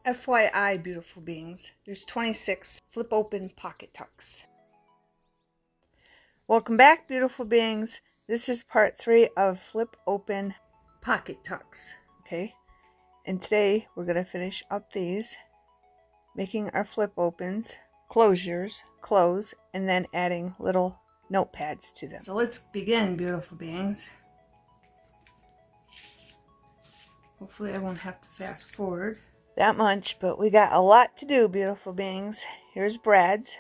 FYI, beautiful beings, there's 26 flip open pocket tucks. Welcome back, beautiful beings. This is part 3 of flip open pocket tucks. Okay, and today we're going to finish up these, making our flip opens, closures, close, and then adding little notepads to them. So let's begin, beautiful beings. Hopefully I won't have to fast forward that much, but we got a lot to do, beautiful beings. Here's brads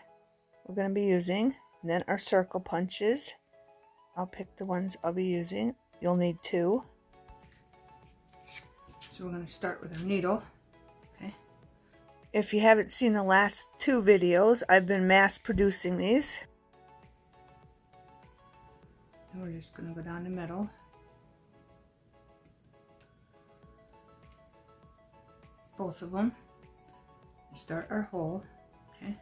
we're going to be using, and then our circle punches. I'll pick the ones I'll be using. You'll need 2. So we're going to start with our needle. Okay. If you haven't seen the last 2 videos, I've been mass producing these. And we're just going to go down the middle. Both of them. Start our hole. Okay.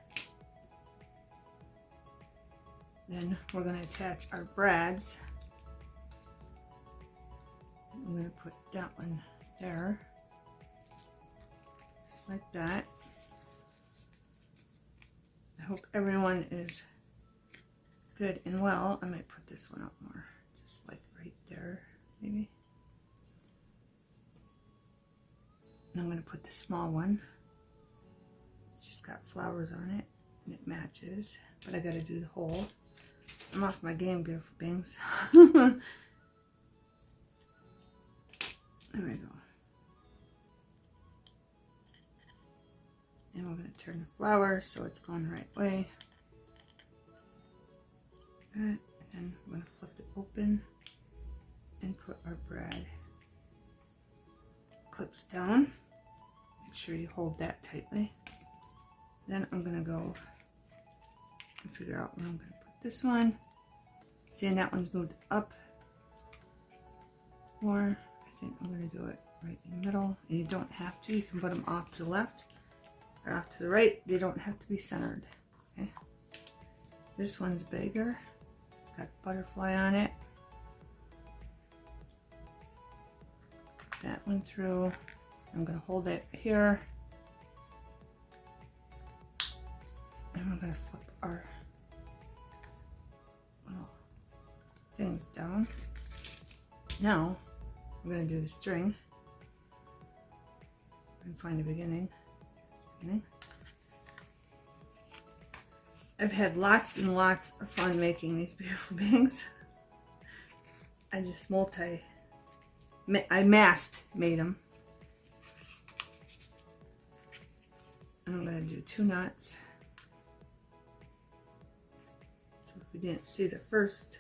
Then we're going to attach our brads. I'm going to put that one there, just like that. I hope everyone is good and well. I might put this one up more, just like right there, maybe. And I'm going to put the small one. It's just got flowers on it, and it matches, but I got to do the hole. I'm off my game, beautiful beings. There we go. And we're going to turn the flower so it's going the right way. And then we're going to flip it open and put our brad clips down. Make sure you hold that tightly. Then I'm going to go and figure out where I'm going to put this one. Seeing that one's moved up more, I think I'm going to do it right in the middle. And you don't have to. You can put them off to the left or off to the right. They don't have to be centered. Okay. This one's bigger. It's got a butterfly on it. Put that one through. I'm going to hold it here. And we're going to flip our little things down. Now I'm going to do the string and find the beginning. I've had lots and lots of fun making these beautiful beings. I just I made them. And I'm going to do 2 knots. So if you didn't see the first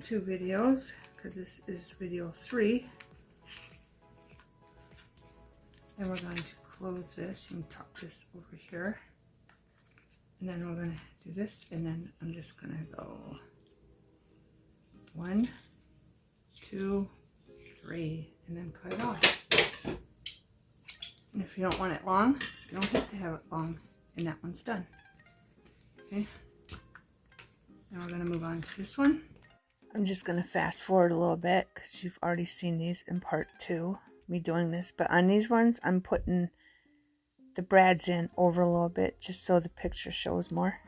2 videos, because this is video 3, and we're going to close this and tuck this over here, and then we're going to do this, and then I'm just going to go 1, 2, 3, and then cut it off. And if you don't want it long, you don't have to have it long, and that one's done. Okay, now we're going to move on to this one. I'm just going to fast forward a little bit because you've already seen these in part 2, me doing this. But on these ones, I'm putting the brads in over a little bit just so the picture shows more.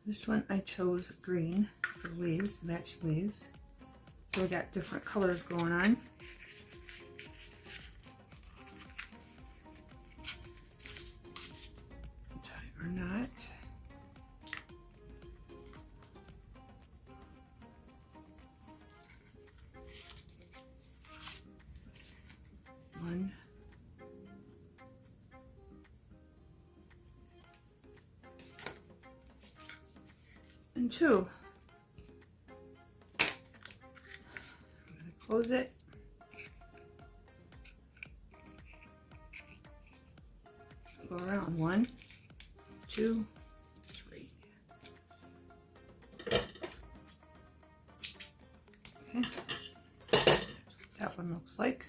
This one I chose green for the leaves, the matching leaves. So we got different colors going on. Tie our knot. One. And 2. I'm going to close it. Go around 1, 2, 3. Okay, that's what that one looks like.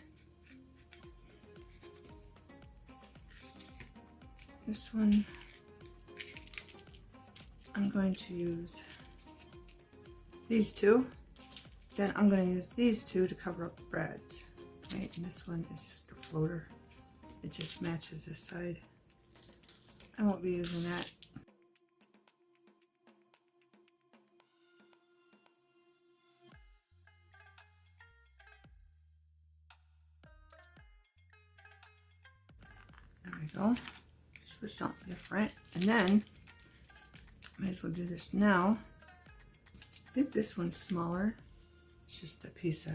This one, I'm going to use these two. Then I'm going to use these two to cover up the breads. Okay, and this one is just a floater. It just matches this side. I won't be using that. There we go. Just for something different. And then, might as well do this now. I think this one's smaller. It's just a piece of,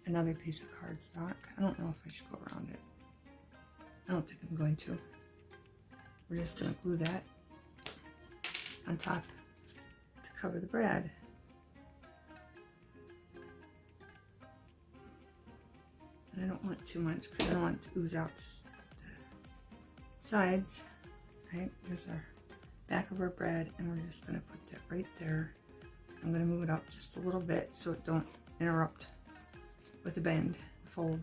another piece of cardstock. I don't know if I should go around it. I don't think I'm going to. We're just going to glue that on top to cover the bread. And I don't want too much because I don't want it to ooze out the sides. Right, here's our back of our bread, and we're just going to put that right there. I'm going to move it up just a little bit so it don't interrupt with the bend, the fold.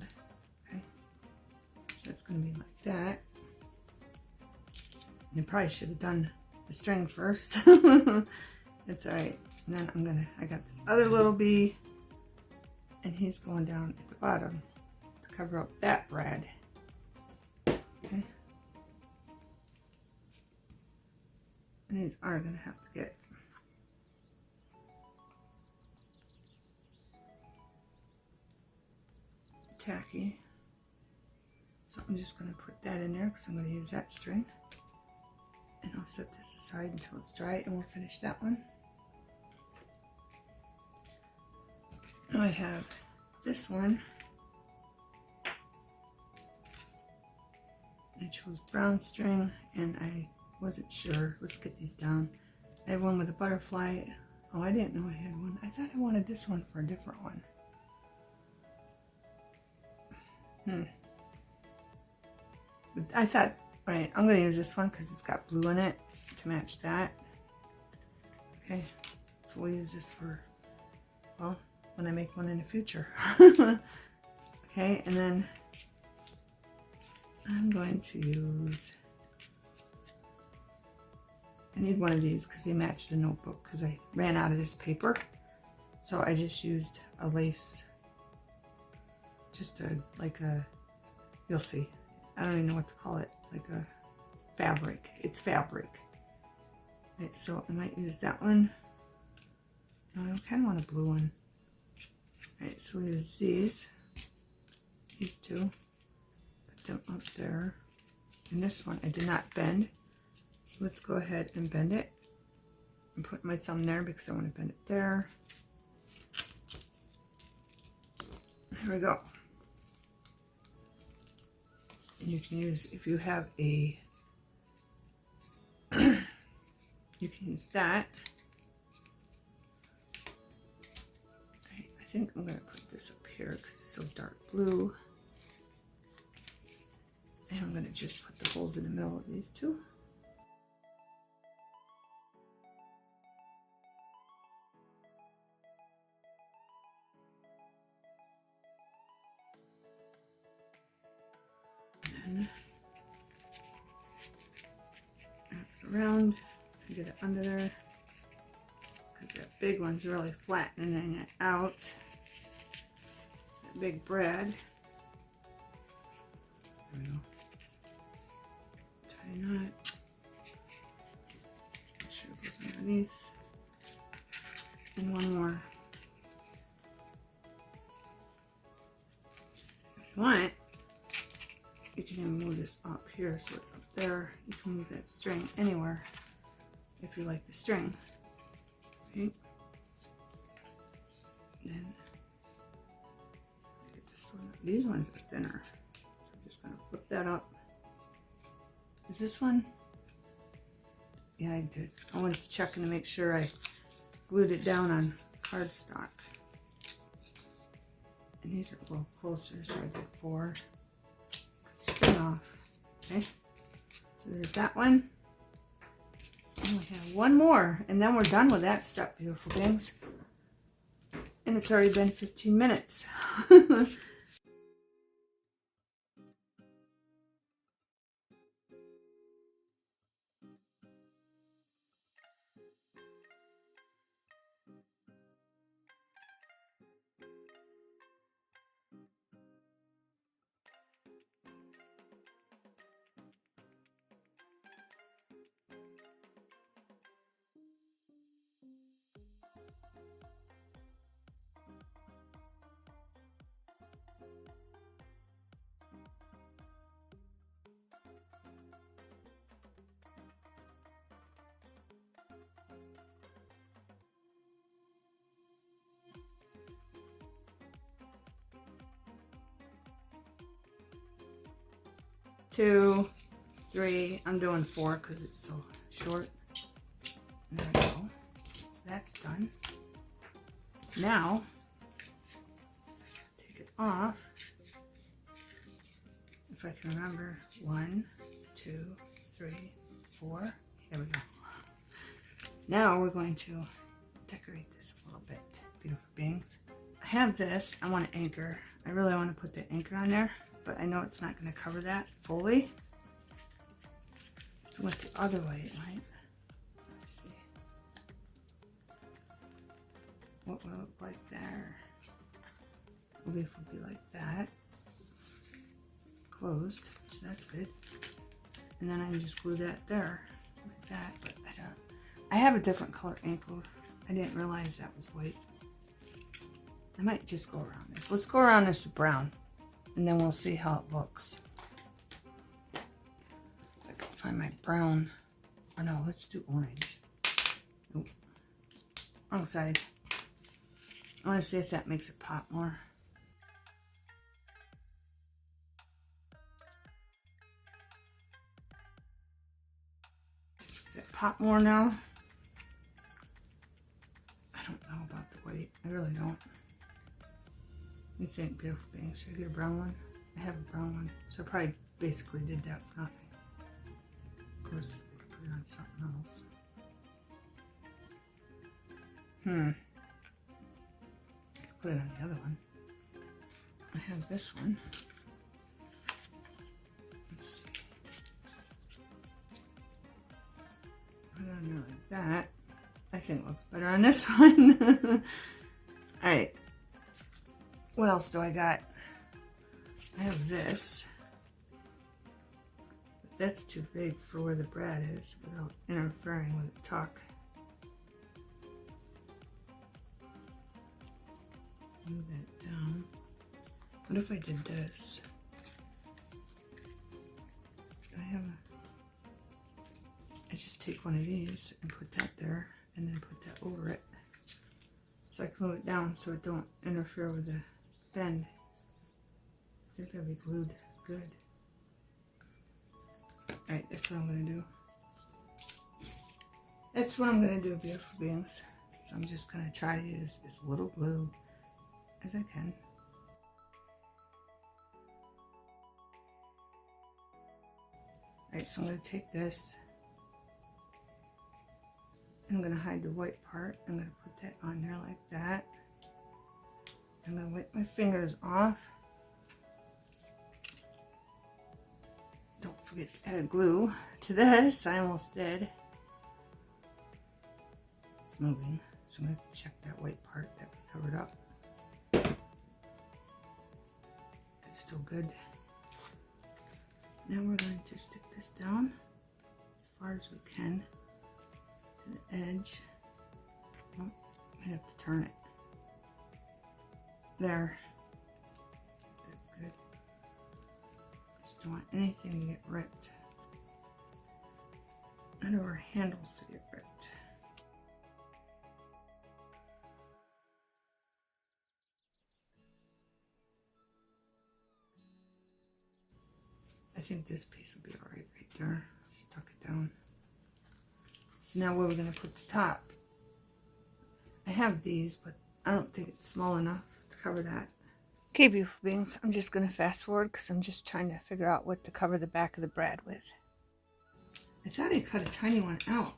Okay, so it's going to be like that. And I probably should have done the string first. It's alright. And then I got this other little bee, and he's going down at the bottom to cover up that bread. Okay. And these are going to have to get tacky. So I'm just going to put that in there because I'm going to use that string. And I'll set this aside until it's dry and we'll finish that one. Now I have this one. I chose brown string and I wasn't sure. Let's get these down. I have one with a butterfly. Oh, I didn't know I had one. I thought I wanted this one for a different one. But I thought, right, I'm going to use this one because it's got blue in it to match that. Okay, so we'll use this for, well, when I make one in the future. Okay, and then I'm going to use, I need one of these because they match the notebook because I ran out of this paper. So I just used a lace, just like a, you'll see. I don't even know what to call it, like a fabric. It's fabric. Right, so I might use that one. No, I kind of want a blue one. Right, so we use these two, put them up there. And this one I did not bend. So let's go ahead and bend it. And put my thumb there because I want to bend it there. There we go. And you can use, if you have a, you can use that. Right, I think I'm going to put this up here because it's so dark blue. And I'm going to just put the holes in the middle of these two. And wrap it around and get it under there because that big one's really flattening it out. That big bread. There we go. Tie knot. Make sure it goes underneath. And one more. If you want, you can even move this up here so it's up there. You can move that string anywhere if you like the string. Okay. Then get this one. These ones are thinner. So I'm just gonna flip that up. Is this one? Yeah, I did. I was checking to make sure I glued it down on cardstock. And these are a little closer, so I did 4. String off. Okay, so there's that one. And we have one more, and then we're done with that step, beautiful things. And it's already been 15 minutes. 2, 3. I'm doing 4 because it's so short. There we go. So that's done. Now, take it off. If I can remember, 1, 2, 3, 4. Here we go. Now we're going to decorate this a little bit, beautiful beings. I have this. I want to anchor. I really want to put the anchor on there, but I know it's not going to cover that fully. If it went the other way, it might. Let's see. What will it look like there? The leaf will be like that. Closed, so that's good. And then I can just glue that there, like that, but I have a different color ankle. I didn't realize that was white. I might just go around this. Let's go around this with brown, and then we'll see how it looks. I can find my brown. Oh no, let's do orange. Nope. Wrong side. I want to see if that makes it pop more. Does it pop more now? I don't know about the weight. I really don't. What do you think, beautiful beings? Should I get a brown one? I have a brown one, so I probably basically did that for nothing. Of course, I could put it on something else. I could put it on the other one. I have this one. Let's see. Put it on there like that. I think it looks better on this one. Alright. What else do I got? I have this. But that's too big for where the brad is without interfering with the tuck. Move that down. What if I did this? I just take one of these and put that there, and then put that over it, so I can move it down so it don't interfere with the bend. I think that'll be glued good. Alright, that's what I'm gonna do. That's what I'm gonna do, beautiful beings. So I'm just gonna try to use as little glue as I can. Alright, so I'm gonna take this. I'm going to hide the white part. I'm going to put that on there like that. I'm going to wipe my fingers off. Don't forget to add glue to this. I almost did. It's moving. So I'm going to check that white part that we covered up. It's still good. Now we're going to stick this down as far as we can. The edge. Oh, might have to turn it. There. That's good. Just don't want anything to get ripped. None of our handles to get ripped. I think this piece will be alright right there. Just tuck it down. So now where we're going to put the top. I have these, but I don't think it's small enough to cover that. Okay, beautiful beings, I'm just going to fast forward because I'm just trying to figure out what to cover the back of the brad with. I thought I cut a tiny one out.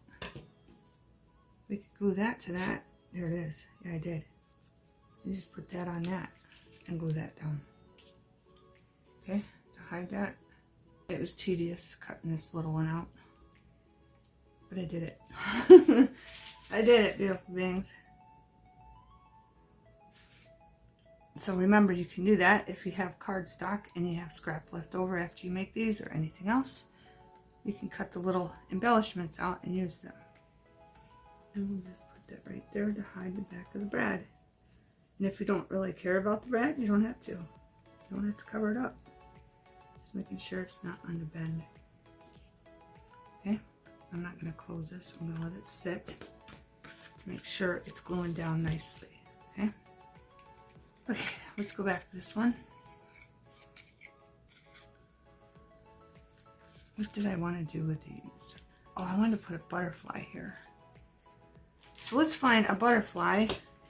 We could glue that to that. There it is. Yeah, I did. You just put that on that and glue that down. Okay, to hide that. It was tedious cutting this little one out. But I did it. I did it, beautiful beings. So remember, you can do that if you have cardstock and you have scrap left over after you make these or anything else. You can cut the little embellishments out and use them. And we'll just put that right there to hide the back of the brad. And if you don't really care about the brad, you don't have to. You don't have to cover it up. Just making sure it's not on the bend. Okay? I'm not going to close this. I'm going to let it sit to make sure it's gluing down nicely. Okay? Okay, let's go back to this one. What did I want to do with these? Oh, I wanted to put a butterfly here. So let's find a butterfly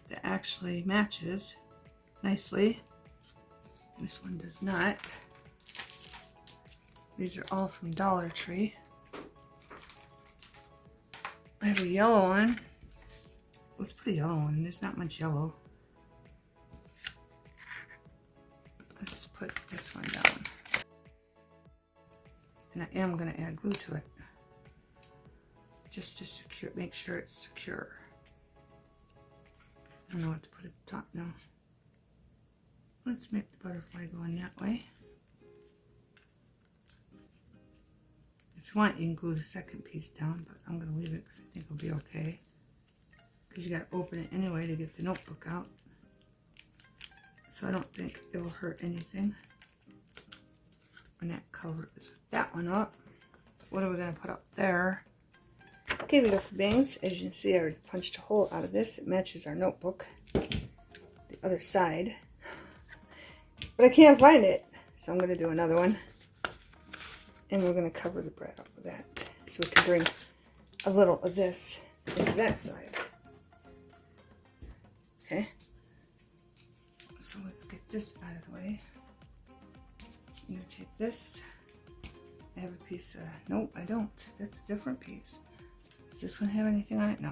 that actually matches nicely. This one does not. These are all from Dollar Tree. I have a yellow one. Let's put a yellow one. There's not much yellow. Let's put this one down. And I am going to add glue to it. Just to secure, make sure it's secure. I don't know what to put at the top now. Let's make the butterfly go in that way. If you want, you can glue the second piece down, but I'm going to leave it because I think it'll be okay. Because you got to open it anyway to get the notebook out. So I don't think it will hurt anything. And that covers that one up. What are we going to put up there? Okay, beautiful beings. As you can see, I already punched a hole out of this. It matches our notebook. The other side. But I can't find it. So I'm going to do another one. And we're going to cover the bread up with that. So we can bring a little of this into that side. Okay. So let's get this out of the way. I'm going to take this. I have a piece of... Nope, I don't. That's a different piece. Does this one have anything on it? No.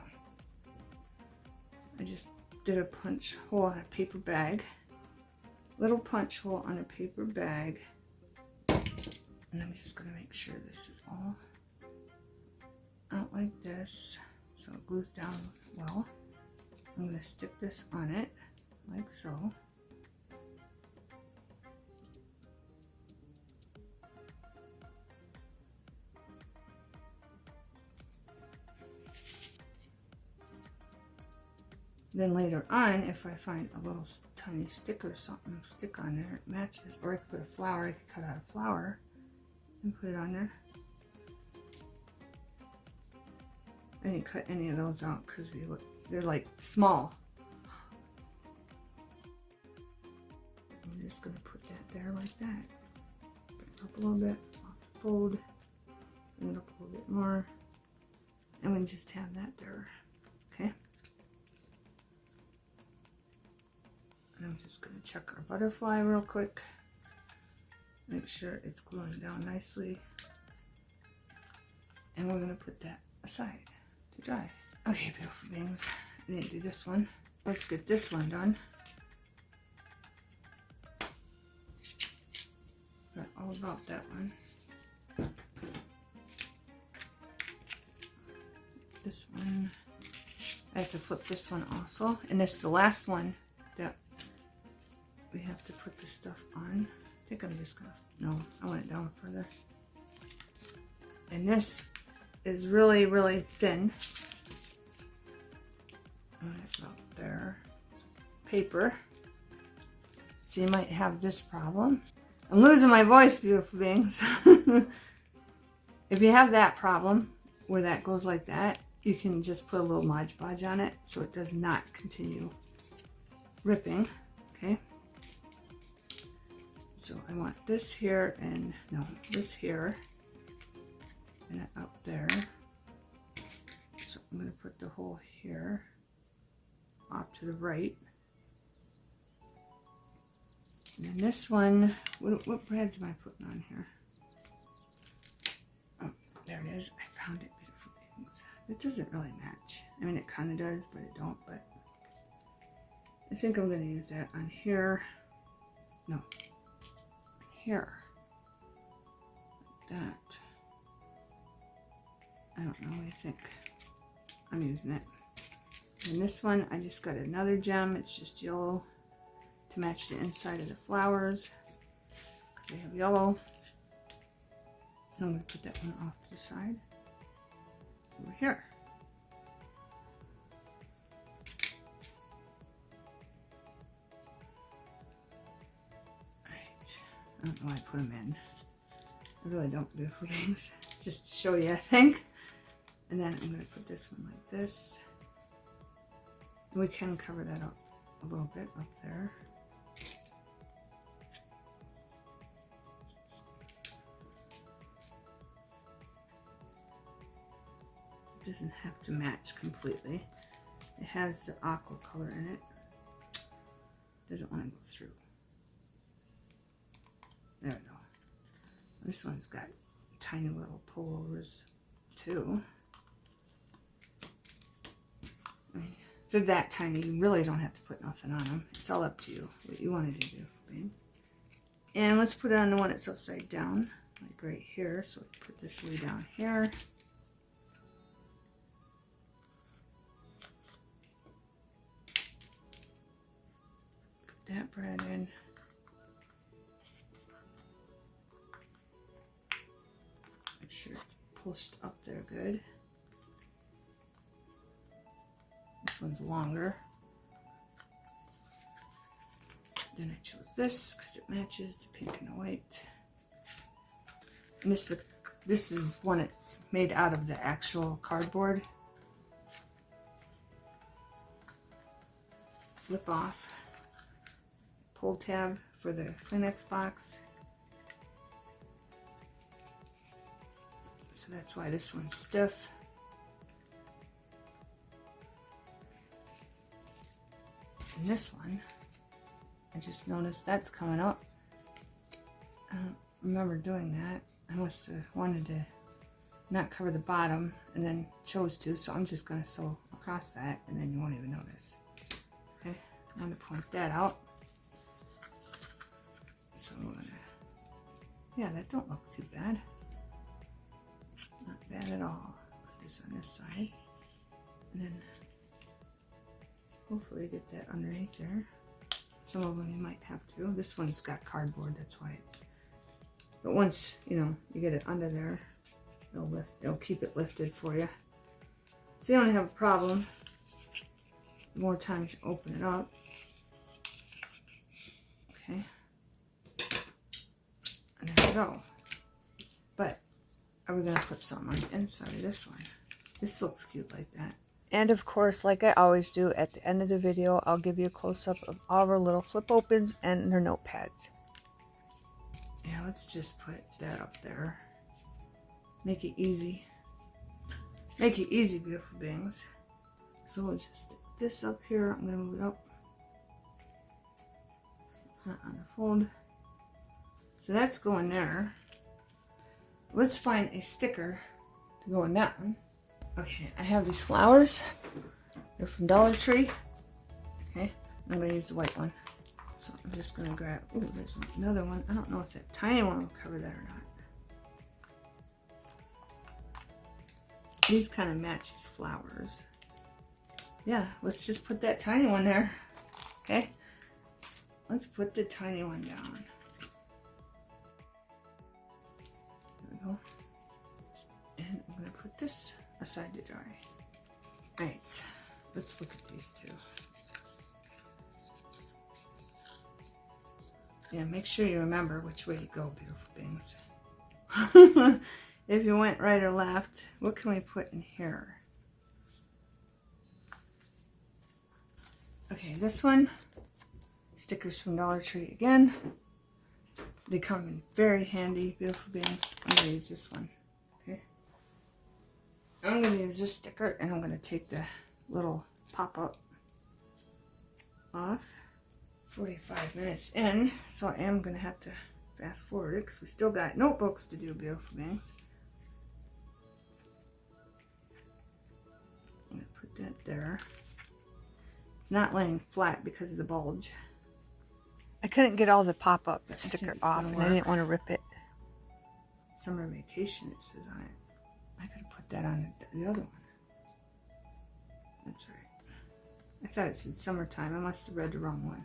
I just did a punch hole on a paper bag. Little punch hole on a paper bag. And I'm just going to make sure this is all out like this. So it glues down well. I'm going to stick this on it like so. Then later on, if I find a little tiny stick or something, stick on there, it matches. Or I could put a flower, I could cut out a flower and put it on there. I didn't cut any of those out because they're like small. I'm just going to put that there like that. Bring it up a little bit, off the fold, bring it up a little bit more, and we just have that there. Okay. And I'm just going to check our butterfly real quick. Make sure it's gluing down nicely. And we're going to put that aside to dry. Okay, beautiful beings. I need to do this one. Let's get this one done. Forgot all about that one. This one. I have to flip this one also. And this is the last one that we have to put this stuff on. I think I'm just gonna, no, I want it down further. And this is really, really thin. About there. Paper. So you might have this problem. I'm losing my voice, beautiful beings. If you have that problem, where that goes like that, you can just put a little Mod Podge on it so it does not continue ripping. Okay. So I want this here and no, this here and up there. So I'm going to put the hole here off to the right. And then this one, what brads am I putting on here? Oh, there it is. I found it, beautiful things. It doesn't really match. I mean, it kind of does, but it don't. But I think I'm going to use that on here. No. Here. Like that. I don't know what you think. I'm using it. And this one, I just got another gem. It's just yellow to match the inside of the flowers. Because they have yellow. And I'm going to put that one off to the side. Over here. I don't know why I put them in. I really don't, beautiful things. Just to show you, I think. And then I'm going to put this one like this. And we can cover that up a little bit up there. doesn't have to match completely. It has the aqua color in it. Doesn't want to go through. There we go. This one's got tiny little pullovers too. I mean, if they're that tiny, you really don't have to put nothing on them. It's all up to you, what you want to do. Babe. And let's put it on the one that's upside down, like right here. So put this way down here. Put that brad in. Make sure it's pushed up there good. This one's longer. Then I chose this because it matches the pink and the white. And this is one that's made out of the actual cardboard. Flip off. Pull tab for the Kleenex box. So that's why this one's stiff. And this one, I just noticed that's coming up. I don't remember doing that. I must have wanted to not cover the bottom and then chose to, so I'm just going to sew across that and then you won't even notice. Okay, I want to point that out. So I'm gonna, yeah, that don't look too bad. Not bad at all. Put this on this side. And then hopefully get that underneath there. Some of them you might have to. This one's got cardboard, that's why. But once, you know, you get it under there, it'll keep it lifted for you. So you don't have a problem. The more times you open it up. Okay. And there we go. But are we going to put some on the inside of this one? This looks cute like that. And of course, like I always do, at the end of the video, I'll give you a close-up of all of our little flip opens and their notepads. Yeah, let's just put that up there. Make it easy. Make it easy, beautiful beings. So we'll just stick this up here. I'm going to move it up. It's not on the fold. So that's going there. Let's find a sticker to go in that one. Okay, I have these flowers. They're from Dollar Tree. Okay, I'm going to use the white one. So I'm just going to grab, oh, there's another one. I don't know if that tiny one will cover that or not. These kind of match these flowers. Yeah, let's just put that tiny one there. Okay, let's put the tiny one down. There we go. And I'm going to put this aside to dry. Alright, let's look at these two. Yeah, make sure you remember which way to go, beautiful beings. If you went right or left, what can we put in here? Okay, this one, stickers from Dollar Tree again. They come in very handy, beautiful beings. I'm going to use this one. Okay. I'm going to use this sticker and I'm going to take the little pop-up off. 45 minutes in, so I am going to have to fast forward it because we still got notebooks to do, beautiful beings. I'm going to put that there. It's not laying flat because of the bulge. I couldn't get all the pop-up sticker off and I didn't want to rip it. Summer vacation, it says on it. I could have put that on the other one. That's right. I thought it said summertime. I must have read the wrong one.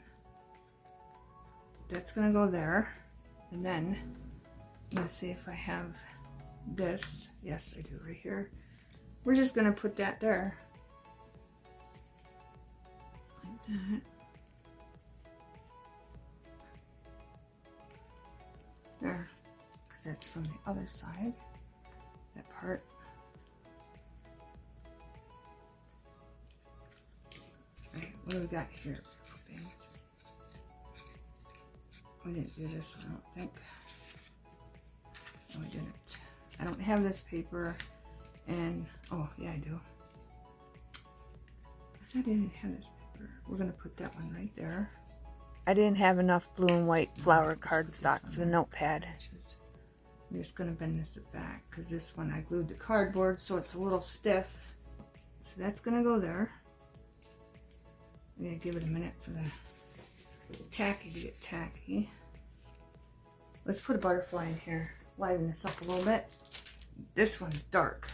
That's going to go there. And then I'm going to see if I have this. Yes, I do right here. We're just going to put that there. Like that. There. Because that's from the other side. That part. Alright, what do we got here? We didn't do this one, I don't think. No, we didn't. I don't have this paper, and Oh, yeah, I do. I didn't have this paper. We're going to put that one right there. I didn't have enough blue and white flower cardstock for the notepad. I'm just going to bend this back because this one I glued to cardboard so it's a little stiff. So that's going to go there. I'm going to give it a minute for the tacky to get tacky. Let's put a butterfly in here. Liven this up a little bit. This one's darker.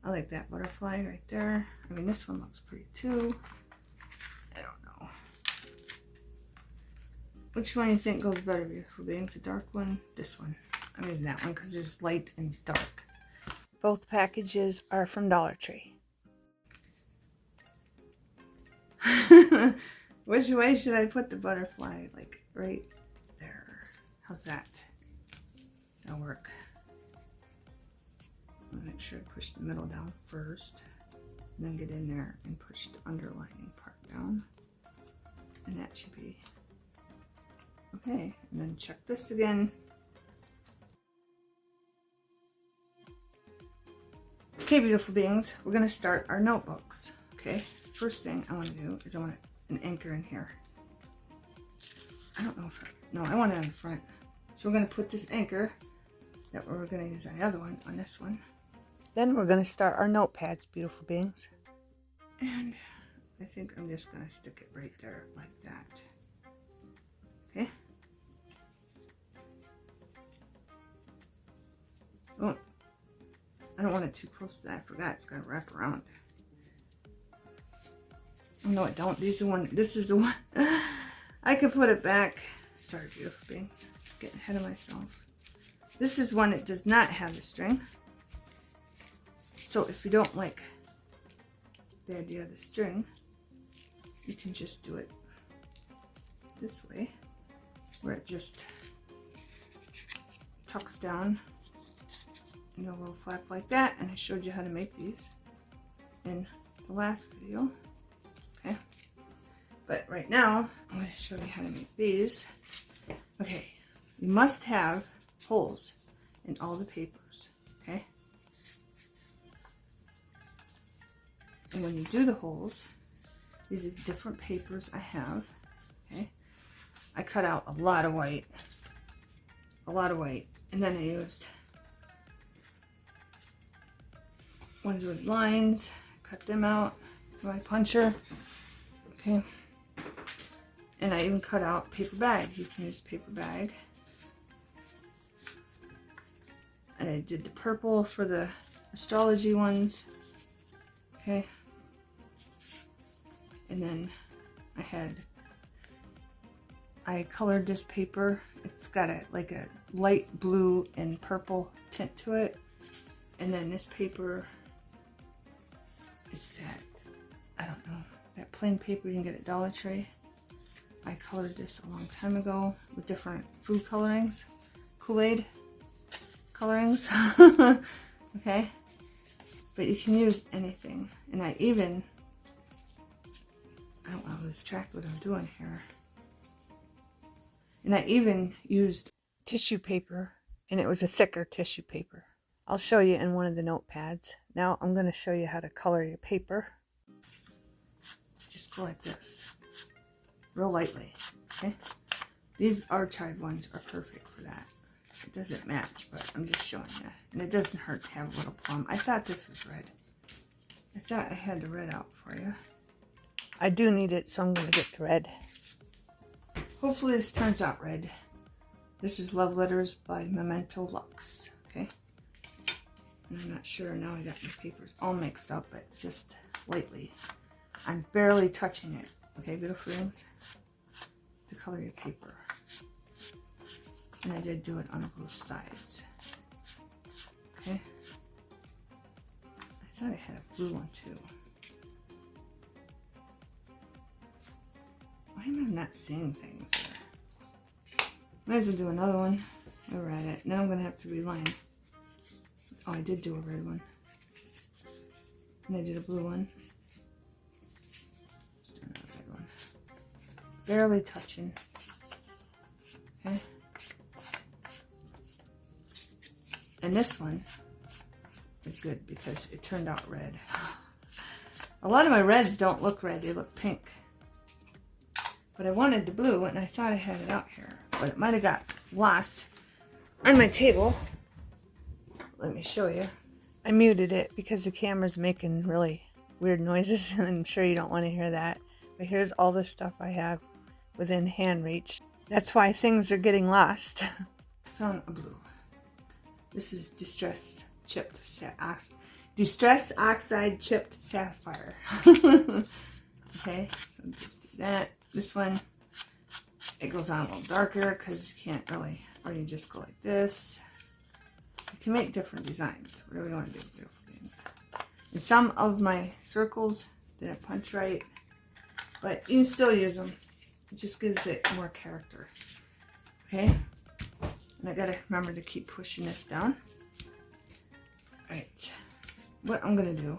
I like that butterfly right there. I mean, this one looks pretty too. I don't know. Which one do you think goes better, Beautiful Beings? The dark one? This one. I'm using that one because there's light and dark. Both packages are from Dollar Tree. Which way should I put the butterfly? Like right there. How's that? That'll work. I'll make sure I push the middle down first. And then get in there and push the underlining part down. And that should be okay. And then check this again. Okay, Beautiful Beings, we're going to start our notebooks. Okay, first thing I want to do is I want an anchor in here. I don't know if I want it on the front. So we're going to put this anchor that we're going to use on the other one, on this one. Then we're going to start our notepads, Beautiful Beings. And I think I'm just going to stick it right there like that. Okay. Oh, I don't want it too close to that. I forgot it's got to wrap around. Oh, no, I don't. This is the one. I could put it back. Sorry, Beautiful Beings. Getting ahead of myself. This is one that does not have the string. So if you don't like the idea of the string, you can just do it this way, where it just tucks down in a little flap like that. And I showed you how to make these in the last video. Okay, but right now I'm going to show you how to make these. Okay, you must have holes in all the papers. Okay, and when you do the holes, these are different papers I have. Okay, I cut out a lot of white, and then I used ones with lines, cut them out with my puncher. Okay, and I even cut out paper bag. You can use paper bag. And I did the purple for the astrology ones. Okay, and then I colored this paper. It's got like a light blue and purple tint to it. And then this paper is that, I don't know, that plain paper you can get at Dollar Tree. I colored this a long time ago with different food colorings, Kool-Aid colorings. Okay, but you can use anything. And I don't want to lose track of what I'm doing here. And I even used tissue paper, and it was a thicker tissue paper. I'll show you in one of the notepads. Now I'm going to show you how to color your paper. Just go like this, real lightly. Okay, these archive ones are perfect for that. It doesn't match, but I'm just showing you. And it doesn't hurt to have a little plum. I thought this was red. I thought I had the red out for you. I do need it, so I'm going to get the red. Hopefully this turns out red. This is Love Letters by Memento Lux. Okay? And I'm not sure. Now I got my papers all mixed up, but just lightly. I'm barely touching it. Okay, Beautiful Beings? To color your paper. And I did do it on both sides. Okay. I thought I had a blue one too. Why am I not seeing things here? Might as well do another one. We're at it. And then I'm going to have to reline. Oh, I did do a red one. And I did a blue one. Let's do another red one. Barely touching. Okay. And this one is good because it turned out red. A lot of my reds don't look red, they look pink. But I wanted the blue and I thought I had it out here, but it might have got lost on my table. Let me show you. I muted it because the camera's making really weird noises and I'm sure you don't want to hear that. But here's all the stuff I have within hand reach. That's why things are getting lost. I found a blue. This is Distress Oxide Chipped Sapphire. Okay, so just do that. This one, it goes on a little darker because you can't really, or you just go like this. You can make different designs, whatever you want to do, beautiful things. And some of my circles didn't punch right, but you can still use them. It just gives it more character. Okay, and I gotta remember to keep pushing this down. Alright, what I'm gonna do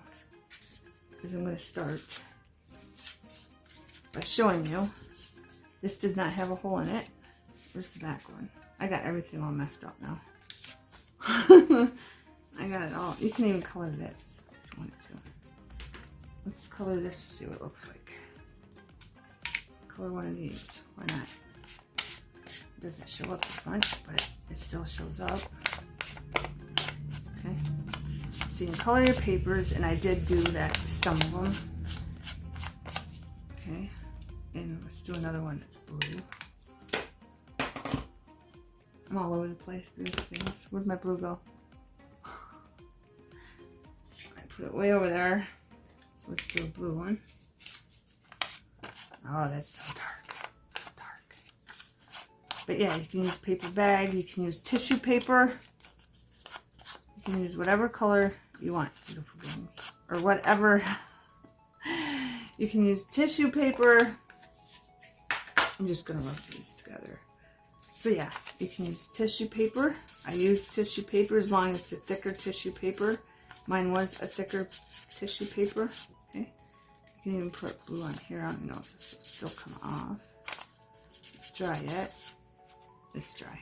is I'm gonna start by showing you. This does not have a hole in it. Where's the back one? I got everything all messed up now. I got it all. You can even color this if you want to. Let's color this to see what it looks like. Color one of these. Why not? It doesn't show up as much, but it still shows up. Okay. So you can color your papers, and I did do that to some of them. Okay. And let's do another one that's blue. I'm all over the place, beautiful things. Where'd my blue go? I put it way over there. So let's do a blue one. Oh, that's so dark. So dark. But yeah, you can use paper bag. You can use tissue paper. You can use whatever color you want, beautiful things. Or whatever. You can use tissue paper. I'm just going to rub these together. So yeah, you can use tissue paper. I use tissue paper as long as it's a thicker tissue paper. Mine was a thicker tissue paper. Okay. You can even put blue on here. I don't know if this will still come off. It's dry yet. It's dry.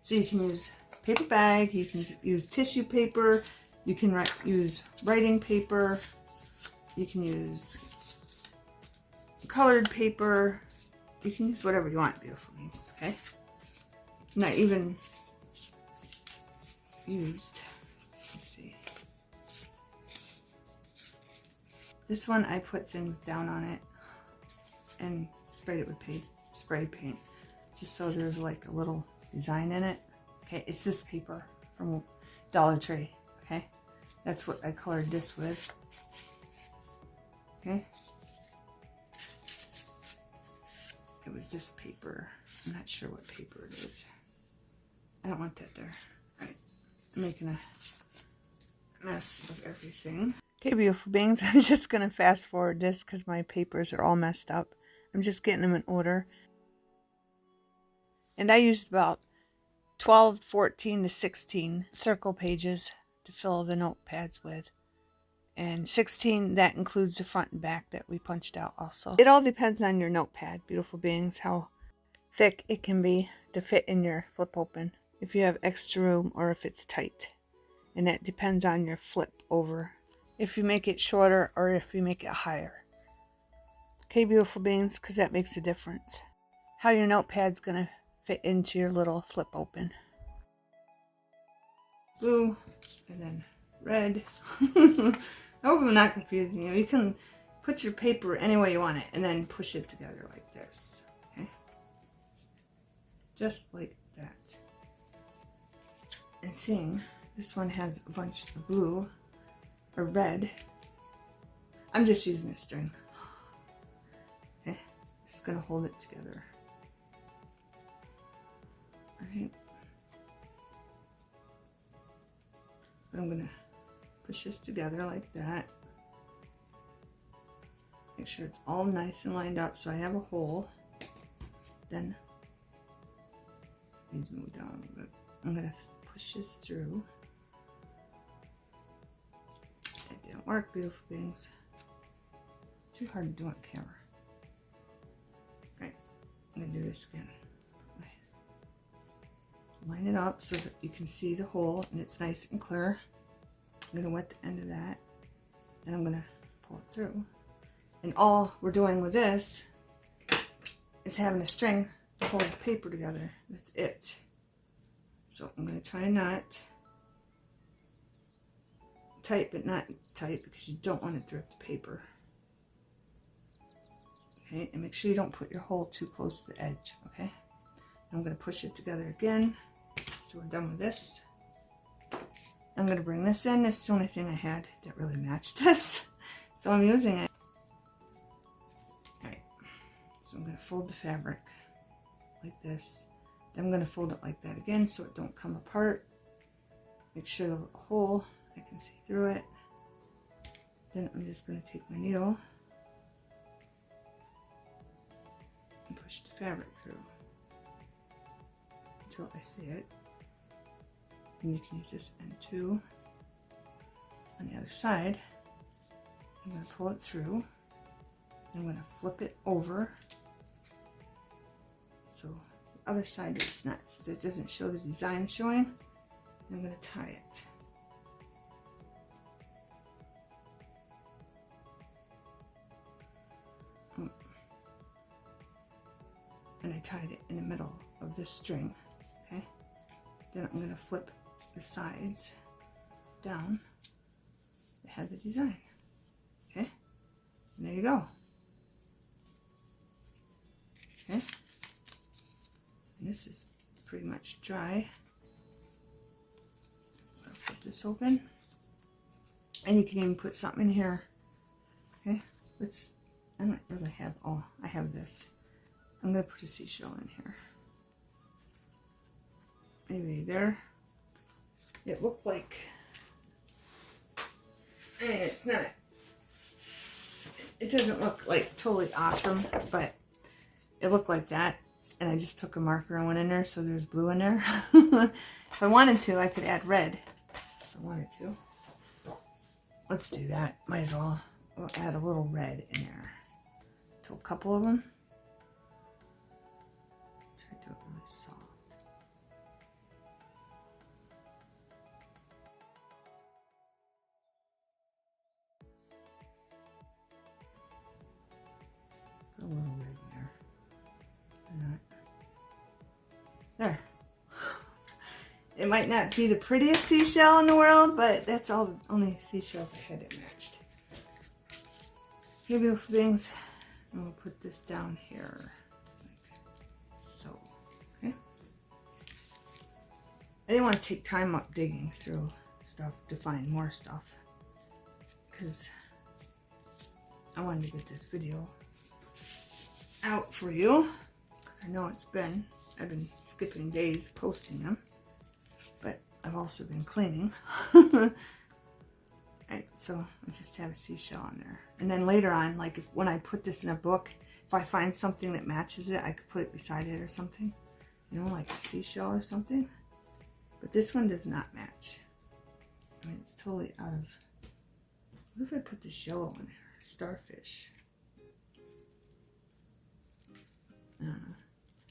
So you can use paper bag. You can use tissue paper. You can use writing paper. You can use colored paper. You can use whatever you want, beautiful things, okay? And I even used, let's see. This one, I put things down on it and sprayed it with spray paint, just so there's like a little design in it. Okay, it's this paper from Dollar Tree, okay? That's what I colored this with, okay? It was this paper. I'm not sure what paper it is. I don't want that there. Alright, I'm making a mess of everything. Okay, beautiful beings, I'm just going to fast forward this because my papers are all messed up. I'm just getting them in order. And I used about 12, 14 to 16 circle pages to fill the notepads with. And 16, that includes the front and back that we punched out also. It all depends on your notepad, beautiful beings, how thick it can be to fit in your flip open. If you have extra room or if it's tight. And that depends on your flip over. If you make it shorter or if you make it higher. Okay, beautiful beings, because that makes a difference. How your notepad's going to fit into your little flip open. Blue, and then red. I hope I'm not confusing you. You can put your paper any way you want it and then push it together like this. Okay? Just like that. And seeing this one has a bunch of blue or red. I'm just using a string. Okay? This is going to hold it together. Alright. I'm going to push this together like that. Make sure it's all nice and lined up so I have a hole. Then, needs to move down a little bit. I'm going to push this through. That didn't work, beautiful things. Too hard to do on camera. Right, I'm going to do this again. Line it up so that you can see the hole and it's nice and clear. I'm gonna wet the end of that, and I'm gonna pull it through. And all we're doing with this is having a string to hold the paper together. That's it. So I'm gonna try not tight, but not tight, because you don't want it to rip the paper. Okay, and make sure you don't put your hole too close to the edge, okay? I'm gonna push it together again. So we're done with this. I'm gonna bring this in. This is the only thing I had that really matched this. So I'm using it. Alright, so I'm gonna fold the fabric like this. Then I'm gonna fold it like that again so it don't come apart. Make sure the hole, I can see through it. Then I'm just gonna take my needle and push the fabric through until I see it. And you can use this end too. On the other side, I'm going to pull it through. I'm going to flip it over. So the other side that doesn't show the design showing, I'm going to tie it. And I tied it in the middle of this string. Okay. Then I'm going to flip the sides down that have the design. Okay, and there you go. Okay, and this is pretty much dry. I'll flip this open, and you can even put something in here. Okay, I don't really have, oh, I have this. I'm going to put a seashell in here. Maybe there. It looked like, I mean, it's not, it doesn't look like totally awesome, but it looked like that. And I just took a marker and went in there, so there's blue in there. If I wanted to, I could add red. If I wanted to. Let's do that. Might as well. We'll add a little red in there. To a couple of them. Try to do it really soft. Put a little red in there. Why not? There. It might not be the prettiest seashell in the world, but that's all the only seashells I had that matched. Here, beautiful beings. And we'll put this down here. Like so. Okay. I didn't want to take time up digging through stuff to find more stuff, because I wanted to get this video out for you, because I know I've been skipping days posting them, but I've also been cleaning. Alright, so I just have a seashell on there. And then later on, like when I put this in a book, if I find something that matches it, I could put it beside it or something. You know, like a seashell or something. But this one does not match. I mean, it's totally out of... What if I put this yellow in here? Starfish.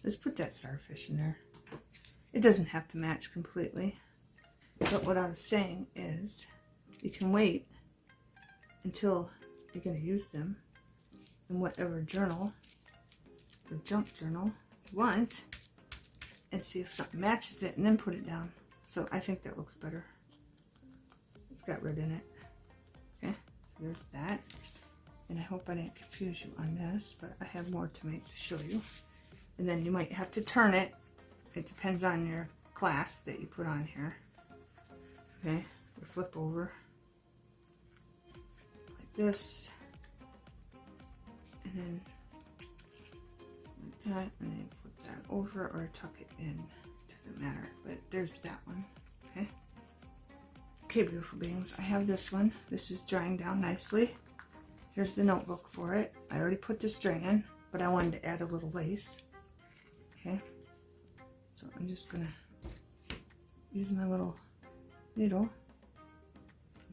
Let's put that starfish in there. It doesn't have to match completely. But what I was saying is, you can wait until you're going to use them in whatever journal or junk journal you want, and see if something matches it, and then put it down. So I think that looks better. It's got red in it. Okay, so there's that. And I hope I didn't confuse you on this, but I have more to make to show you. And then you might have to turn it. It depends on your clasp that you put on here. Okay, you flip over like this, and then like that, and then flip that over or tuck it in. Doesn't matter, but there's that one. Okay. Okay, beautiful beings. I have this one. This is drying down nicely. Here's the notebook for it. I already put the string in, but I wanted to add a little lace. Okay. So I'm just gonna use my little needle,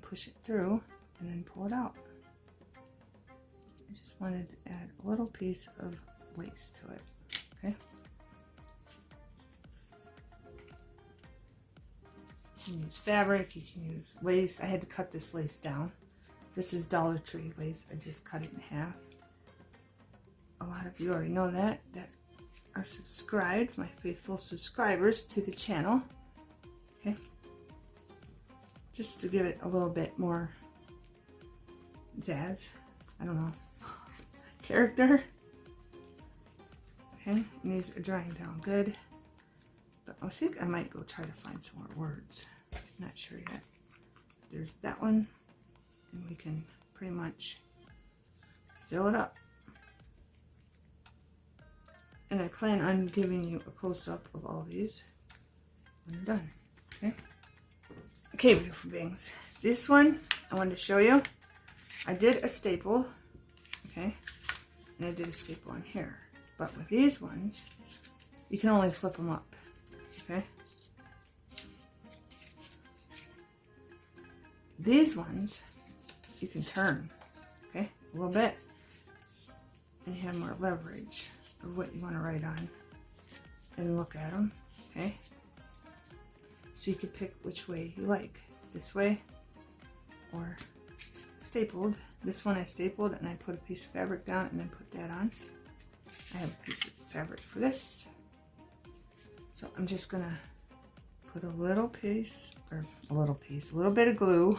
push it through, and then pull it out. I just wanted to add a little piece of lace to it. Okay. can use fabric, you can use lace. I had to cut this lace down. This is Dollar Tree lace. I just cut it in half. A lot of you already know that are subscribed, my faithful subscribers to the channel. Okay. Just to give it a little bit more zazz. I don't know. Character. Okay. And these are drying down good. But I think I might go try to find some more words. Not sure yet. There's that one. And we can pretty much seal it up. And I plan on giving you a close-up of all these when they're done. Okay? Okay, beautiful beings. This one I wanted to show you. I did a staple. Okay? And I did a staple on here. But with these ones, you can only flip them up. Okay? These ones, you can turn. Okay? A little bit. And you have more leverage of what you want to write on and look at them. Okay? So you can pick which way you like. This way or stapled. This one I stapled and I put a piece of fabric down and then put that on. I have a piece of fabric for this. So I'm just gonna put a little piece, or a little bit of glue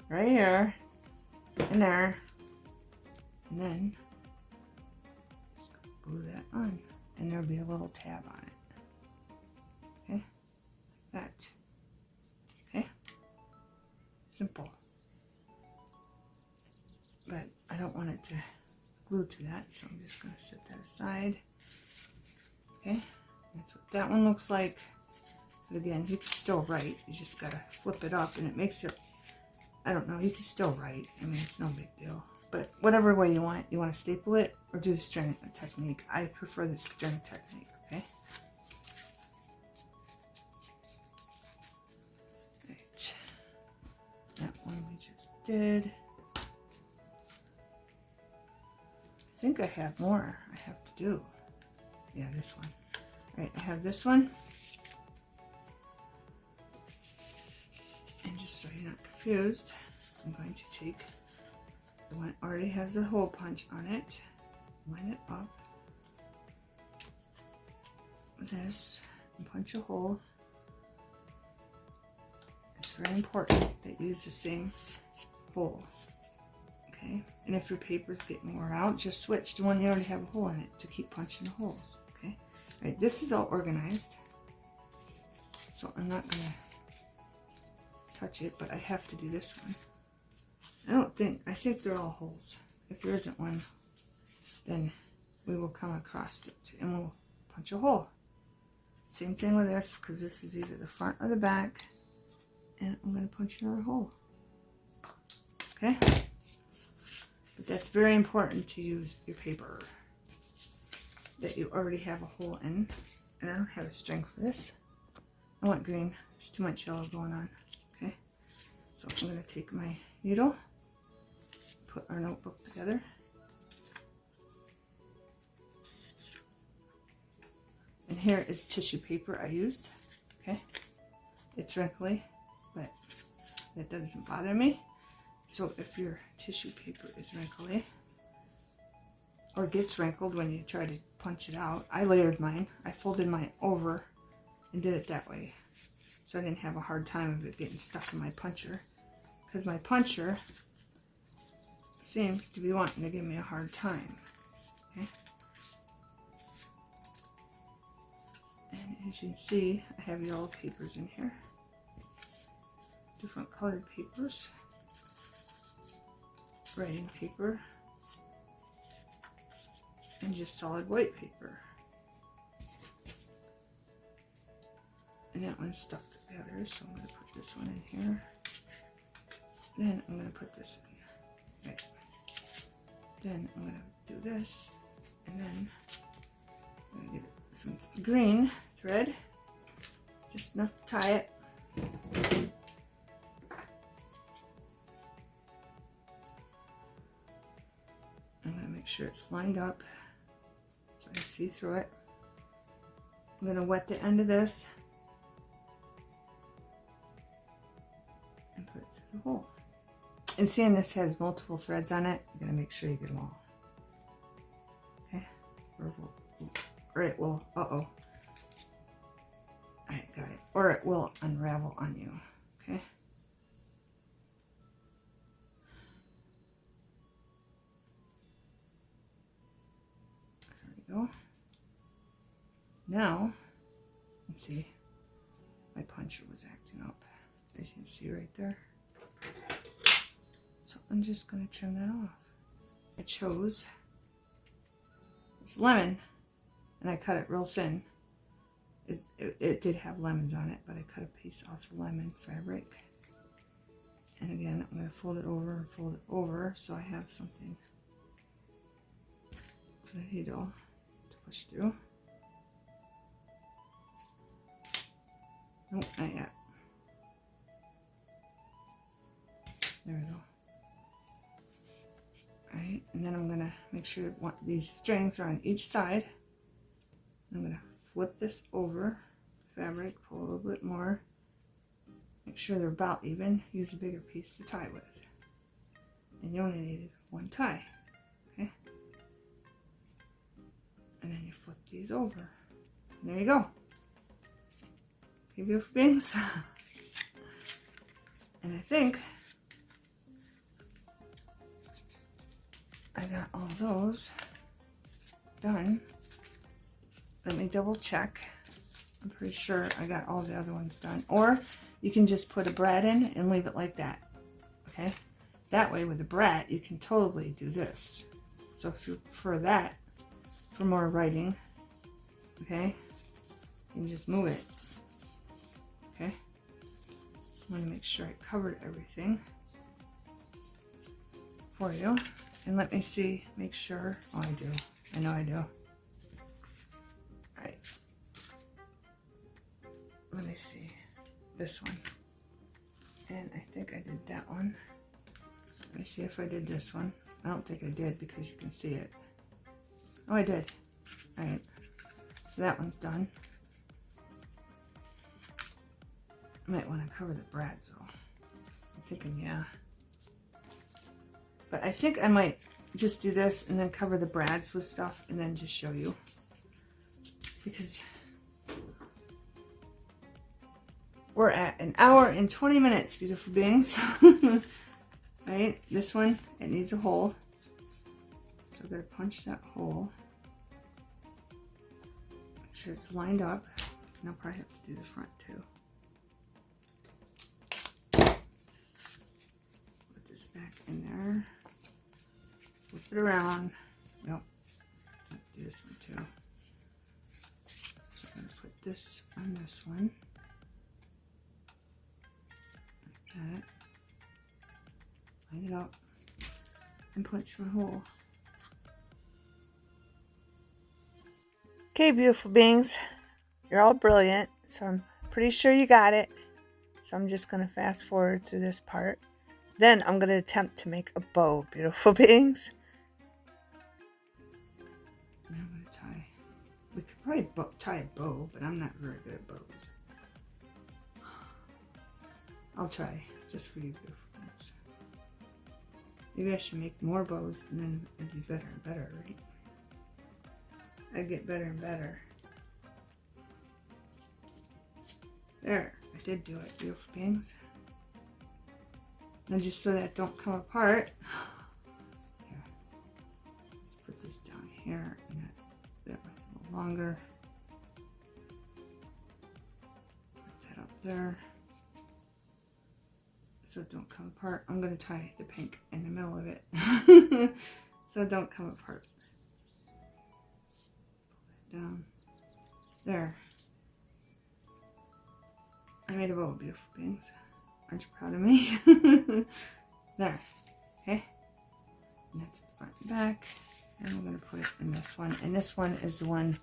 right here and there, and then just glue that on, and there'll be a little tab on it. Okay, like that. Okay, simple. But I don't want it to glue to that, so I'm just gonna set that aside. Okay. That's what that one looks like. But again, you can still write. You just gotta flip it up and it makes it, I don't know, you can still write. I mean, it's no big deal. But whatever way you want it, you want to staple it or do the string technique. I prefer the string technique, okay? Right. That one we just did. I think I have more I have to do. Yeah, this one. Right, I have this one. And just so you're not confused, I'm going to take the one that already has a hole punch on it, line it up with this, and punch a hole. It's very important that you use the same hole. Okay? And if your paper's getting wore out, just switch to one you already have a hole in it to keep punching the holes. Okay? Right, this is all organized, so I'm not going to touch it, but I have to do this one. I think they're all holes. If there isn't one, then we will come across it and we'll punch a hole. Same thing with this, because this is either the front or the back, and I'm going to punch another hole. Okay? But that's very important to use your paper that you already have a hole in. And I don't have a string for this. I want green. There's too much yellow going on. Okay. So I'm going to take my needle, put our notebook together. And here is tissue paper I used. Okay. It's wrinkly, but that doesn't bother me. So if your tissue paper is wrinkly, or gets wrinkled when you try to punch it out. I layered mine. I folded mine over and did it that way. So I didn't have a hard time of it getting stuck in my puncher. Because my puncher seems to be wanting to give me a hard time. Okay? And as you can see, I have yellow papers in here. Different colored papers. Writing paper. And just solid white paper. And that one's stuck together, so I'm going to put this one in here. Then I'm going to put this in. Right. Then I'm going to do this. And then I'm going to get some green thread. Just enough to tie it. I'm going to make sure it's lined up so I can see through it. I'm going to wet the end of this And seeing this has multiple threads on it, you're gonna make sure you get them all. Okay, or it will, uh-oh. Alright, got it. Or it will unravel on you, okay? There we go. Now, let's see. My puncher was acting up, as you can see right there. So I'm just going to trim that off. I chose this lemon, and I cut it real thin. It did have lemons on it, but I cut a piece off the lemon fabric. And again, I'm going to fold it over so I have something for the needle to push through. Nope, not yet. There we go. Alright, and then I'm going to make sure these strings are on each side. I'm going to flip this over the fabric, pull a little bit more. Make sure they're about even. Use a bigger piece to tie with. And you only needed one tie. Okay? And then you flip these over. And there you go. Okay, beautiful beings. And I think I got all those done. Let me double check. I'm pretty sure I got all the other ones done. Or you can just put a brad in and leave it like that. Okay? That way with the brad, you can totally do this. So if you prefer that for more writing, okay, you can just move it. Okay? I want to make sure I covered everything for you. And let me see, make sure. Oh, I do. I know I do. Alright. Let me see. This one. And I think I did that one. Let me see if I did this one. I don't think I did because you can see it. Oh, I did. Alright. So that one's done. I might want to cover the brads though. I'm thinking, yeah. But I think I might just do this and then cover the brads with stuff and then just show you. Because we're at 1 hour and 20 minutes, beautiful beings. Right? This one, it needs a hole. So I'm going to punch that hole. Make sure it's lined up. And I'll probably have to do the front too. Put this back in there. Flip it around. Nope. Do this one too. So I'm going to put this on this one. Like that. Line it up. And punch my hole. Okay, beautiful beings. You're all brilliant. So I'm pretty sure you got it. So I'm just going to fast forward through this part. Then I'm going to attempt to make a bow, beautiful beings. Now I'm going to tie. We could probably tie a bow, but I'm not very good at bows. I'll try, just for you, beautiful beings. Maybe I should make more bows, and then it'd be better and better, right? I'd get better and better. There, I did do it, beautiful beings. And just so that don't come apart, here, let's put this down here, and that one's a little longer. Put that up there. So it don't come apart. I'm going to tie the pink in the middle of it. So it don't come apart. Pull that down. There. I made a bow, beautiful beings. Aren't you proud of me? There. Okay. And that's front and back. And I'm going to put it in this one. And this one is the one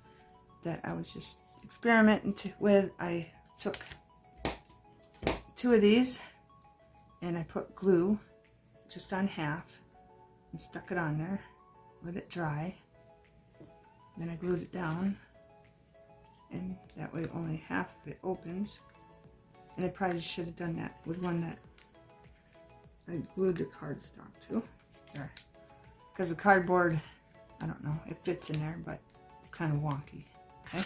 that I was just experimenting with. I took 2 of these. And I put glue just on half and stuck it on there, let it dry. Then I glued it down, and that way only half of it opens. And I probably should have done that with one that I glued the cardstock too. There. Because the cardboard, I don't know, it fits in there, but it's kind of wonky. Okay?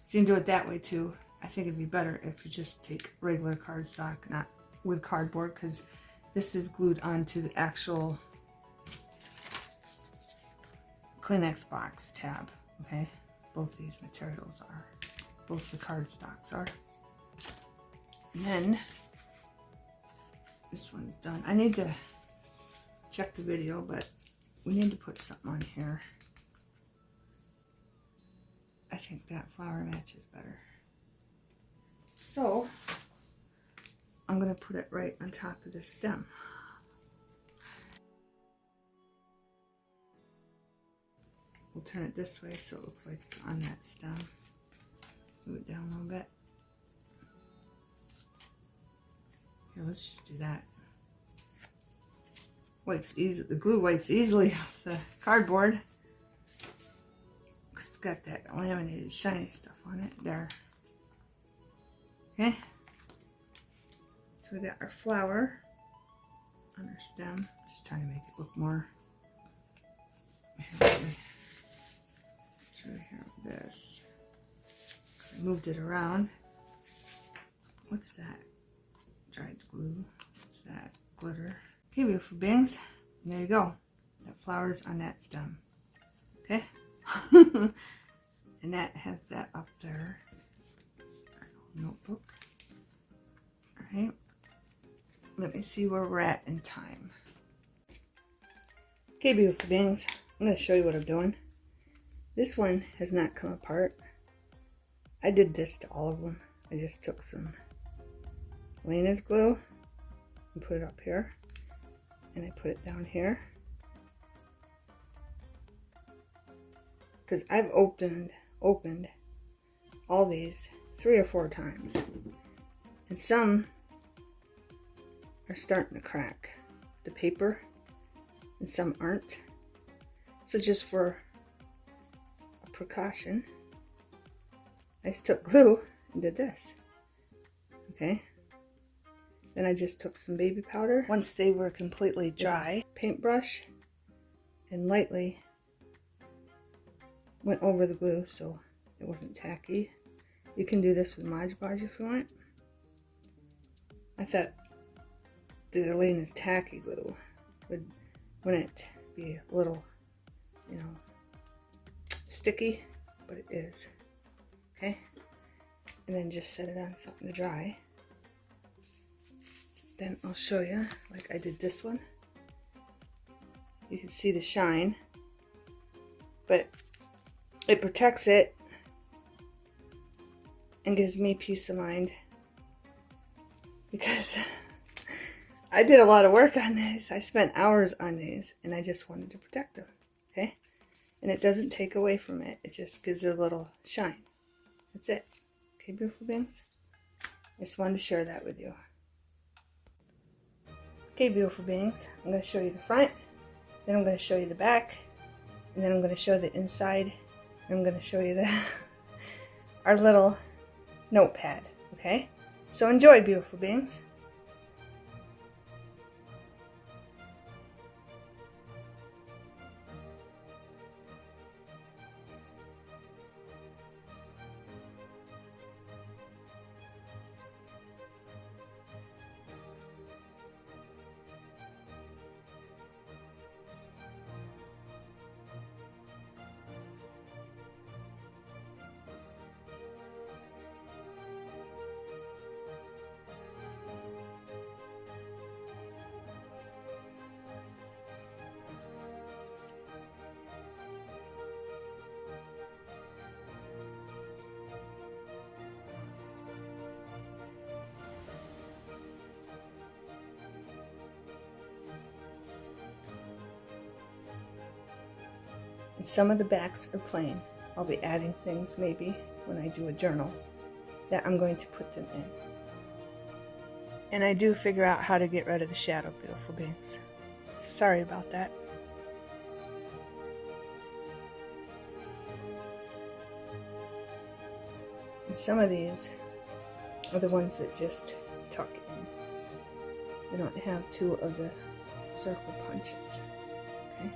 So you can do it that way too. I think it'd be better if you just take regular cardstock, not with cardboard, because this is glued onto the actual Kleenex box tab. Okay? Both these materials are. Both the cardstocks are. And then this one's done. I need to check the video, but we need to put something on here. I think that flower matches better. So I'm going to put it right on top of the stem. We'll turn it this way so it looks like it's on that stem. Move it down a little bit. Here, let's just do that. Wipes easy. The glue wipes easily off the cardboard. It's got that laminated shiny stuff on it there. Okay. So we got our flower on our stem. Just trying to make it look more. Here, show you here with this. I moved it around. What's that? Dried glue. What's that? Glitter. Okay, beautiful beings. And there you go. That flower's on that stem. Okay? And that has that up there. Our notebook. Alright. Let me see where we're at in time. Okay, beautiful beings. I'm going to show you what I'm doing. This one has not come apart. I did this to all of them. I just took some Lena's glue and put it up here. And I put it down here. Because I've opened all these 3 or 4 times. And some are starting to crack the paper and some aren't. So just for a precaution, I just took glue and did this. Okay. Then I just took some baby powder. Once they were completely dry, paintbrush, and lightly went over the glue so it wasn't tacky. You can do this with Mod Podge if you want. I thought the Elena's tacky glue wouldn't be a little, you know, sticky, but it is. Okay? And then just set it on something to dry. Then I'll show you, like I did this one. You can see the shine, but it protects it and gives me peace of mind because I did a lot of work on this. I spent hours on these and I just wanted to protect them, okay? And it doesn't take away from it. It just gives it a little shine. That's it. Okay, beautiful beings? I just wanted to share that with you. Okay, beautiful beings, I'm going to show you the front, then I'm going to show you the back, and then I'm going to show the inside, and I'm going to show you our little notepad, okay? So enjoy, beautiful beings. And some of the backs are plain. I'll be adding things maybe when I do a journal that I'm going to put them in. And I do figure out how to get rid of the shadow, beautiful beings. So sorry about that. And some of these are the ones that just tuck in. I don't have two of the circle punches. Okay.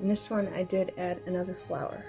And this one I did add another flower.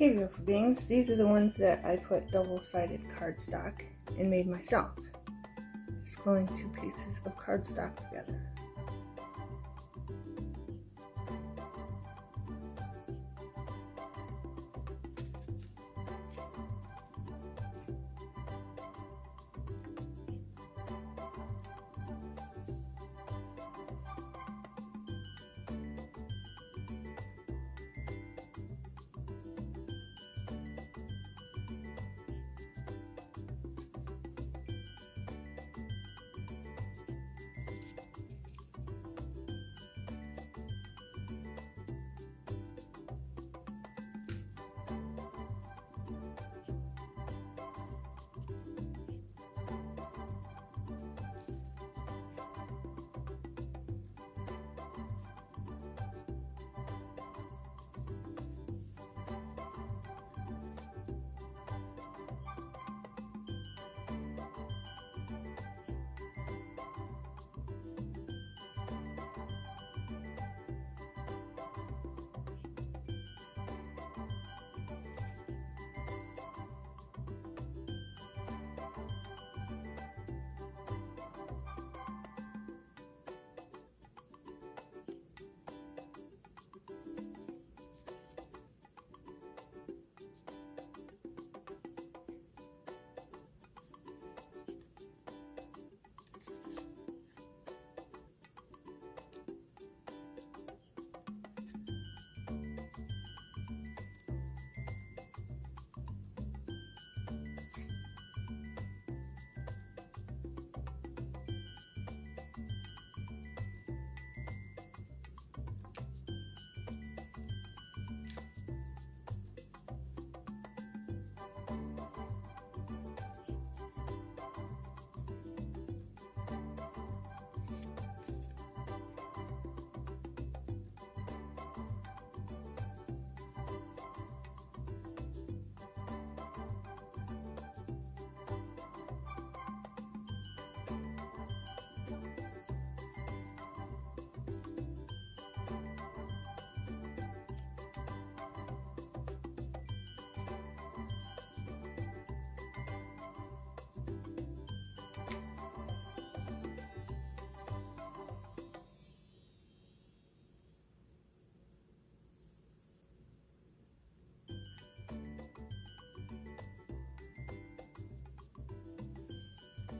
Okay, beautiful beings, these are the ones that I put double-sided cardstock and made myself. Just gluing 2 pieces of cardstock together.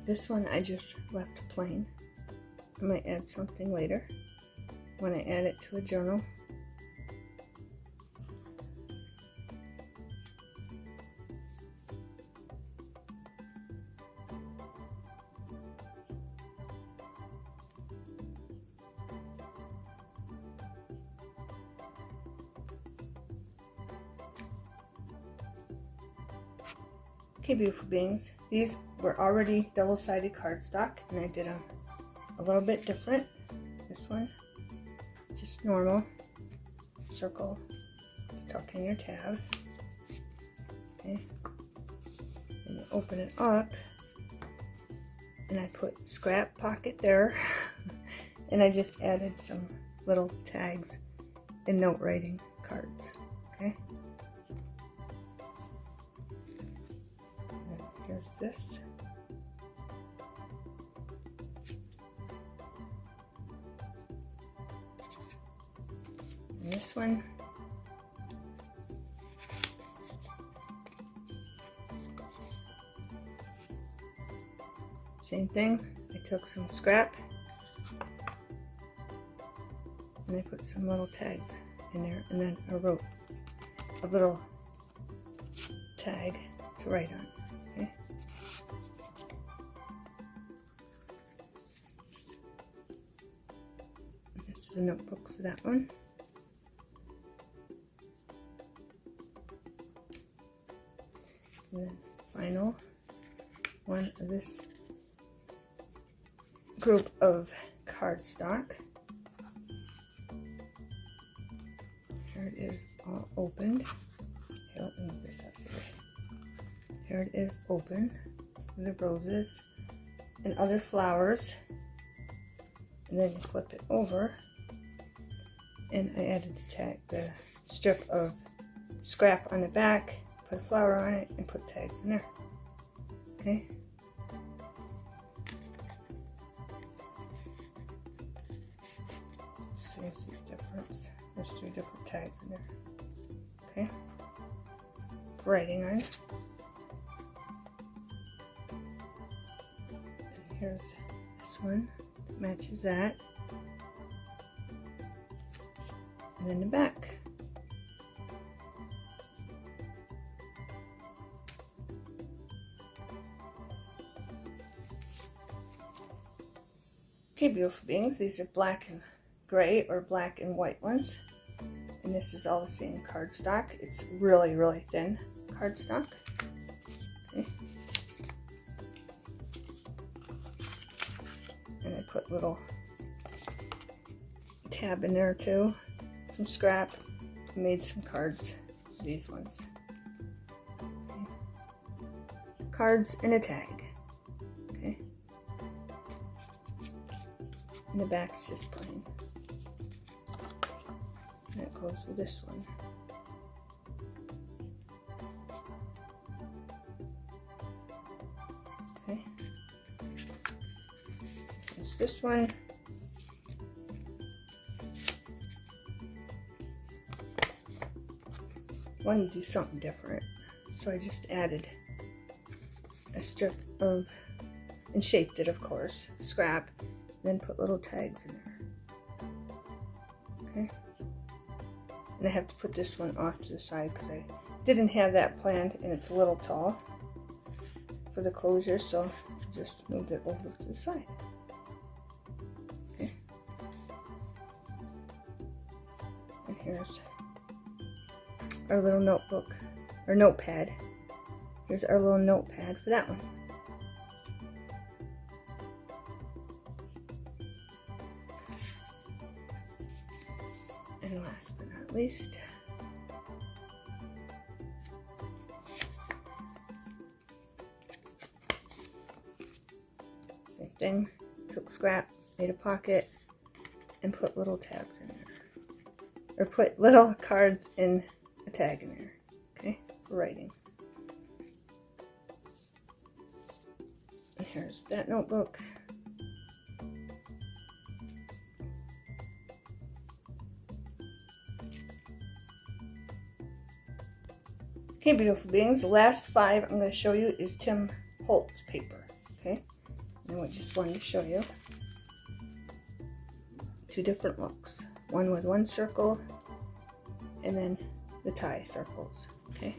This one I just left plain. I might add something later when I add it to a journal. Okay, beautiful beings, these were already double-sided cardstock, and I did them a little bit different. This one, just normal circle to tuck in your tab. Okay, and you open it up, and I put scrap pocket there, and I just added some little tags and note writing cards. Okay. Here's this. And this one. Same thing. I took some scrap and I put some little tags in there, and then I wrote a little tag to write on. Okay. This is the notebook for that one. And then final one of this group of cardstock. Here it is, all opened. Here, let me move this up here. Here it is, open. The roses and other flowers. And then you flip it over. And I added the tag, the strip of scrap on the back, put a flower on it, and put tags in there. Okay. So you see the difference. There's 3 different tags in there. Okay. Writing on. And here's this one that matches that. And then the back. Okay, beautiful beings, these are black and gray or black and white ones. And this is all the same cardstock. It's really, really thin cardstock. Okay. And I put little tab in there too. Some scrap. Made some cards. These ones. Okay. Cards and a tag. Okay. And the back's just plain. And it goes with this one. Okay. There's this one. Wanted to do something different, so I just added a strip of, and shaped it, of course, scrap, then put little tags in there. Okay. And I have to put this one off to the side because I didn't have that planned, and it's a little tall for the closure, so I just moved it over to the side. Okay. And here's our little notebook, or notepad. Here's our little notepad for that one. And last but not least, same thing, took scrap, made a pocket, and put little tabs in there. Or put little cards in a tag in there, okay, for writing. And here's that notebook. Okay, beautiful beings, the last 5 I'm going to show you is Tim Holtz paper, okay? And I just wanted to show you 2 different looks. One with 1 circle, and then the tie circles, okay?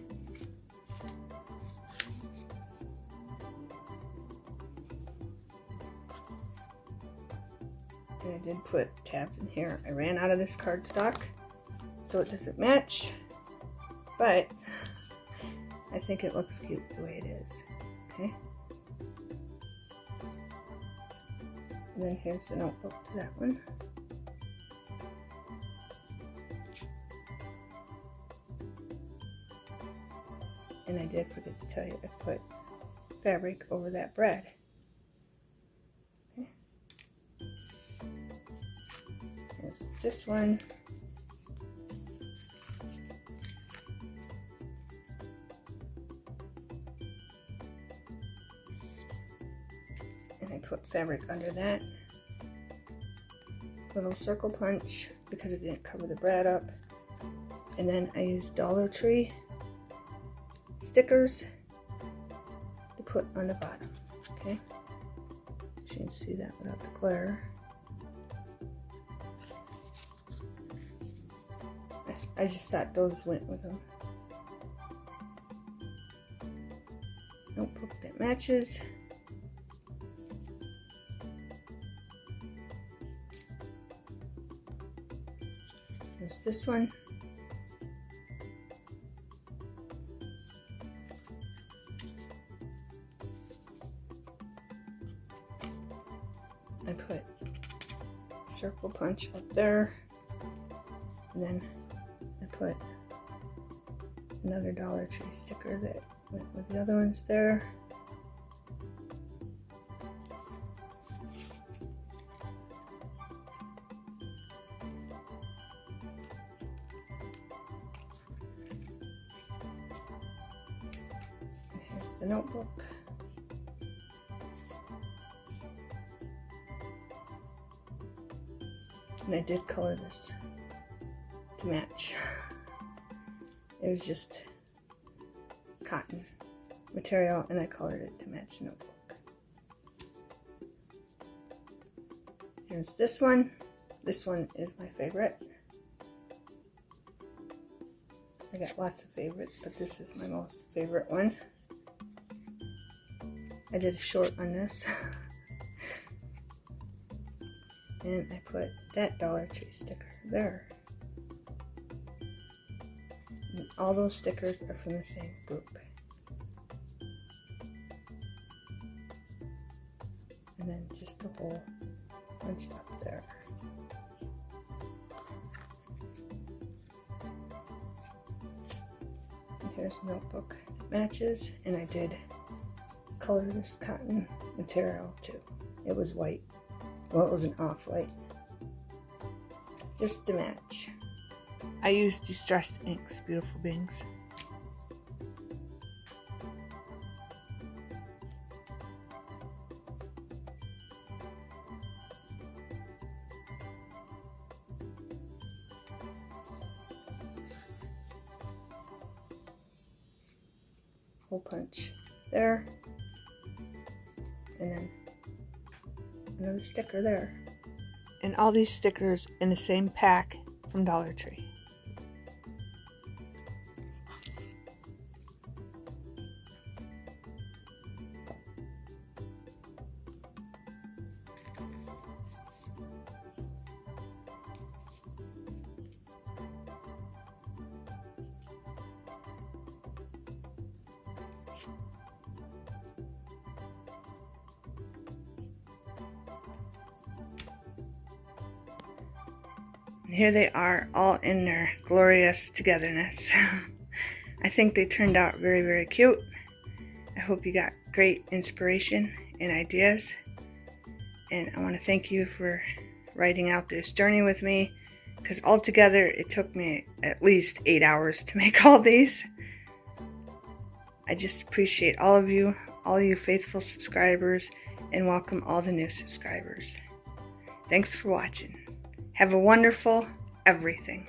And I did put tabs in here. I ran out of this cardstock, so it doesn't match, but I think it looks cute the way it is, okay? And then here's the notebook to that one. And I did forget to tell you, I put fabric over that bread. Okay. Here's this one. And I put fabric under that. Little circle punch because it didn't cover the bread up. And then I used Dollar Tree stickers to put on the bottom, okay? You can see that without the glare. I just thought those went with them. Notebook that matches. There's this one. I put circle punch up there, and then I put another Dollar Tree sticker that went with the other ones there. the notebook. And I did color this to match. It was just cotton material and I colored it to match the notebook. Here's this one. This one is my favorite. I got lots of favorites, but this is my most favorite one. I did a short on this. And I put that Dollar Tree sticker there. And all those stickers are from the same group. And then just a whole bunch up there. And here's a notebook that matches, and I did color this cotton material too. It was white. Well, it was an off-white. Just to match. I used distressed inks, beautiful beings. Hole punch there. And then another sticker there. And all these stickers in the same pack from Dollar Tree. Here they are, all in their glorious togetherness. I think they turned out very, very cute. I hope you got great inspiration and ideas. And I want to thank you for writing out this journey with me, because altogether it took me at least 8 hours to make all these. I just appreciate all of you faithful subscribers, and welcome all the new subscribers. Thanks for watching. Have a wonderful everything.